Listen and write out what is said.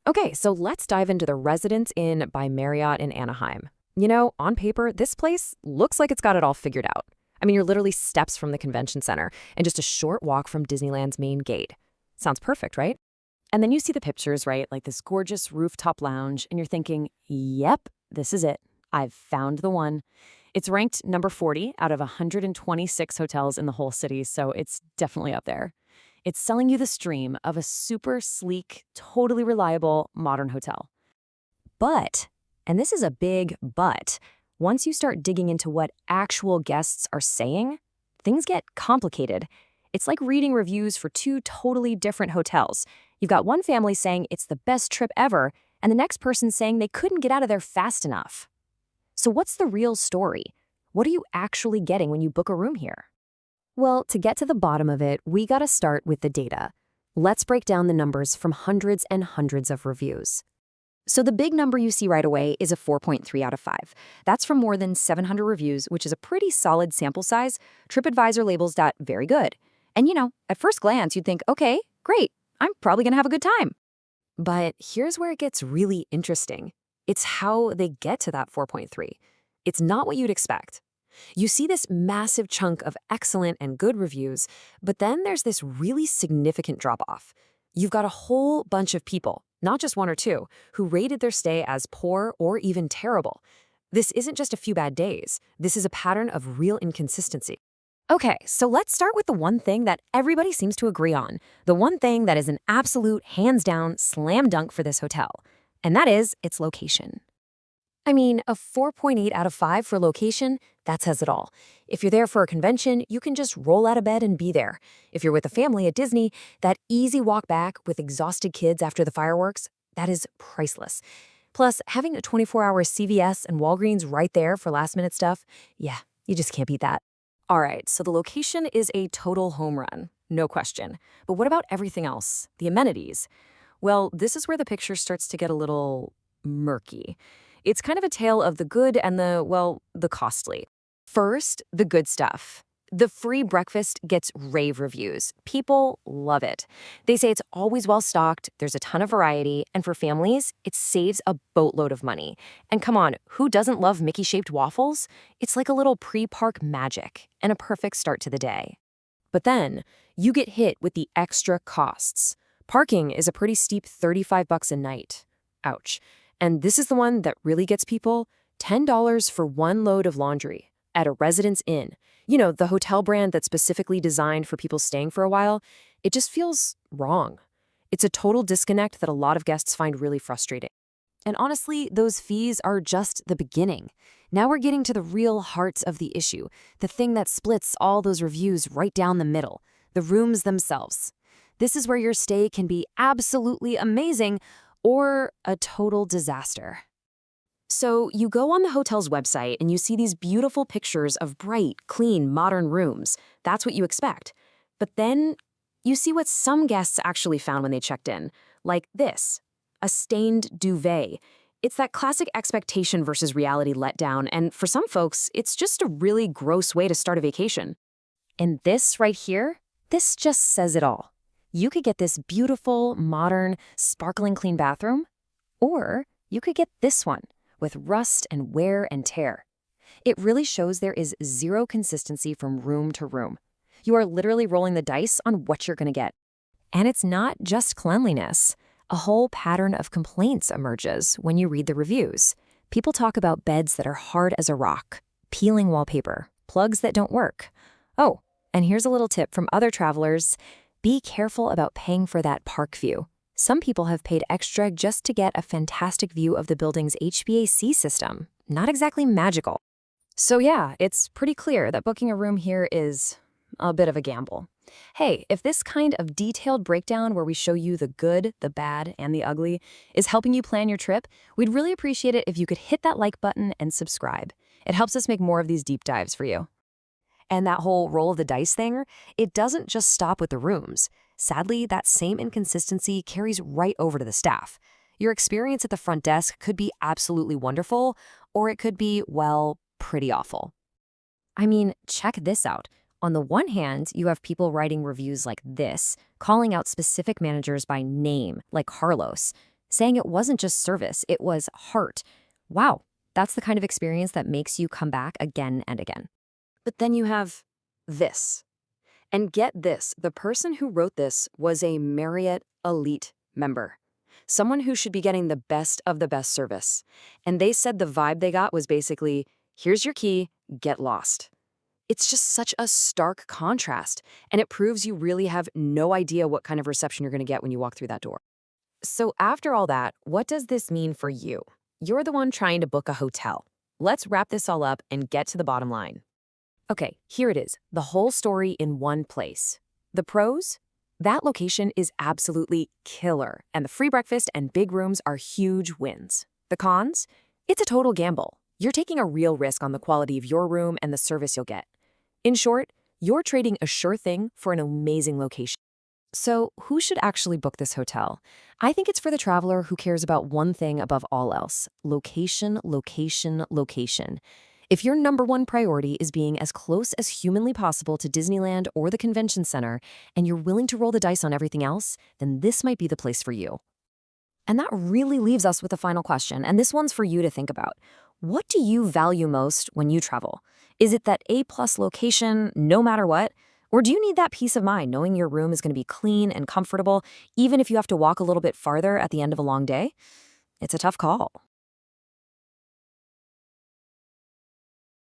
Okay, so let's dive into the Residence Inn by Marriott in Anaheim. On paper, this place looks like it's got it all figured out. I mean, you're literally steps from the convention center and just a short walk from Disneyland's main gate. Sounds perfect, right? And then you see the pictures, right? Like this gorgeous rooftop lounge, and you're thinking, yep, this is it. I've found the one. It's ranked number 40 out of 126 hotels in the whole city, so it's definitely up there. It's selling you the stream of a super sleek, totally reliable modern hotel. But, and this is a big but, once you start digging into what actual guests are saying, things get complicated. It's like reading reviews for two totally different hotels. You've got one family saying it's the best trip ever, and the next person saying they couldn't get out of there fast enough. So what's the real story? What are you actually getting when you book a room here? Well, to get to the bottom of it, we gotta start with the data. Let's break down the numbers from hundreds and hundreds of reviews. So the big number you see right away is a 4.3 out of 5. That's from more than 700 reviews, which is a pretty solid sample size. TripAdvisor labels that very good. And at first glance, you'd think, okay, great, I'm probably gonna have a good time. But here's where it gets really interesting. It's how they get to that 4.3. It's not what you'd expect. You see this massive chunk of excellent and good reviews, but then there's this really significant drop-off. You've got a whole bunch of people, not just one or two, who rated their stay as poor or even terrible. This isn't just a few bad days. This is a pattern of real inconsistency. Okay, so let's start with the one thing that everybody seems to agree on, the one thing that is an absolute, hands-down slam dunk for this hotel, and that is its location. I mean, a 4.8 out of 5 for location, that says it all. If you're there for a convention, you can just roll out of bed and be there. If you're with a family at Disney, that easy walk back with exhausted kids after the fireworks, that is priceless. Plus, having a 24-hour CVS and Walgreens right there for last-minute stuff, yeah, you just can't beat that. All right, so the location is a total home run, no question. But what about everything else? The amenities? Well, this is where the picture starts to get a little murky. It's kind of a tale of the good and the costly. First, the good stuff. The free breakfast gets rave reviews. People love it. They say it's always well-stocked, there's a ton of variety, and for families, it saves a boatload of money. And come on, who doesn't love Mickey-shaped waffles? It's like a little pre-park magic and a perfect start to the day. But then, you get hit with the extra costs. Parking is a pretty steep $35 a night. Ouch. And this is the one that really gets people, $10 for one load of laundry at a Residence Inn. The hotel brand that's specifically designed for people staying for a while. It just feels wrong. It's a total disconnect that a lot of guests find really frustrating. And honestly, those fees are just the beginning. Now we're getting to the real heart of the issue, the thing that splits all those reviews right down the middle, the rooms themselves. This is where your stay can be absolutely amazing or a total disaster. So you go on the hotel's website and you see these beautiful pictures of bright, clean, modern rooms. That's what you expect. But then you see what some guests actually found when they checked in, like this, a stained duvet. It's that classic expectation versus reality letdown, and for some folks, it's just a really gross way to start a vacation. And this right here, this just says it all. You could get this beautiful, modern, sparkling clean bathroom, or you could get this one with rust and wear and tear. It really shows there is zero consistency from room to room. You are literally rolling the dice on what you're going to get. And it's not just cleanliness. A whole pattern of complaints emerges when you read the reviews. People talk about beds that are hard as a rock, peeling wallpaper, plugs that don't work. Oh, and here's a little tip from other travelers. Be careful about paying for that park view. Some people have paid extra just to get a fantastic view of the building's HVAC system. Not exactly magical. So yeah, it's pretty clear that booking a room here is a bit of a gamble. Hey, if this kind of detailed breakdown where we show you the good, the bad, and the ugly is helping you plan your trip, we'd really appreciate it if you could hit that like button and subscribe. It helps us make more of these deep dives for you. And that whole roll of the dice thing, it doesn't just stop with the rooms. Sadly, that same inconsistency carries right over to the staff. Your experience at the front desk could be absolutely wonderful, or it could be, well, pretty awful. I mean, check this out. On the one hand, you have people writing reviews like this, calling out specific managers by name, like Carlos. saying it wasn't just service, it was heart. Wow, that's the kind of experience that makes you come back again and again. But then you have this. And get this, the person who wrote this was a Marriott elite member, someone who should be getting the best of the best service. And they said the vibe they got was basically, here's your key, get lost. It's just such a stark contrast, and it proves you really have no idea what kind of reception you're going to get when you walk through that door. So after all that, what does this mean for you? You're the one trying to book a hotel. Let's wrap this all up and get to the bottom line. Okay, here it is, the whole story in one place. The pros? That location is absolutely killer, and the free breakfast and big rooms are huge wins. The cons? It's a total gamble. You're taking a real risk on the quality of your room and the service you'll get. In short, you're trading a sure thing for an amazing location. So, who should actually book this hotel? I think it's for the traveler who cares about one thing above all else: location, location, location. If your number one priority is being as close as humanly possible to Disneyland or the convention center, and you're willing to roll the dice on everything else, then this might be the place for you. And that really leaves us with a final question, and this one's for you to think about. What do you value most when you travel? Is it that A-plus location, no matter what? Or do you need that peace of mind knowing your room is going to be clean and comfortable, even if you have to walk a little bit farther at the end of a long day? It's a tough call.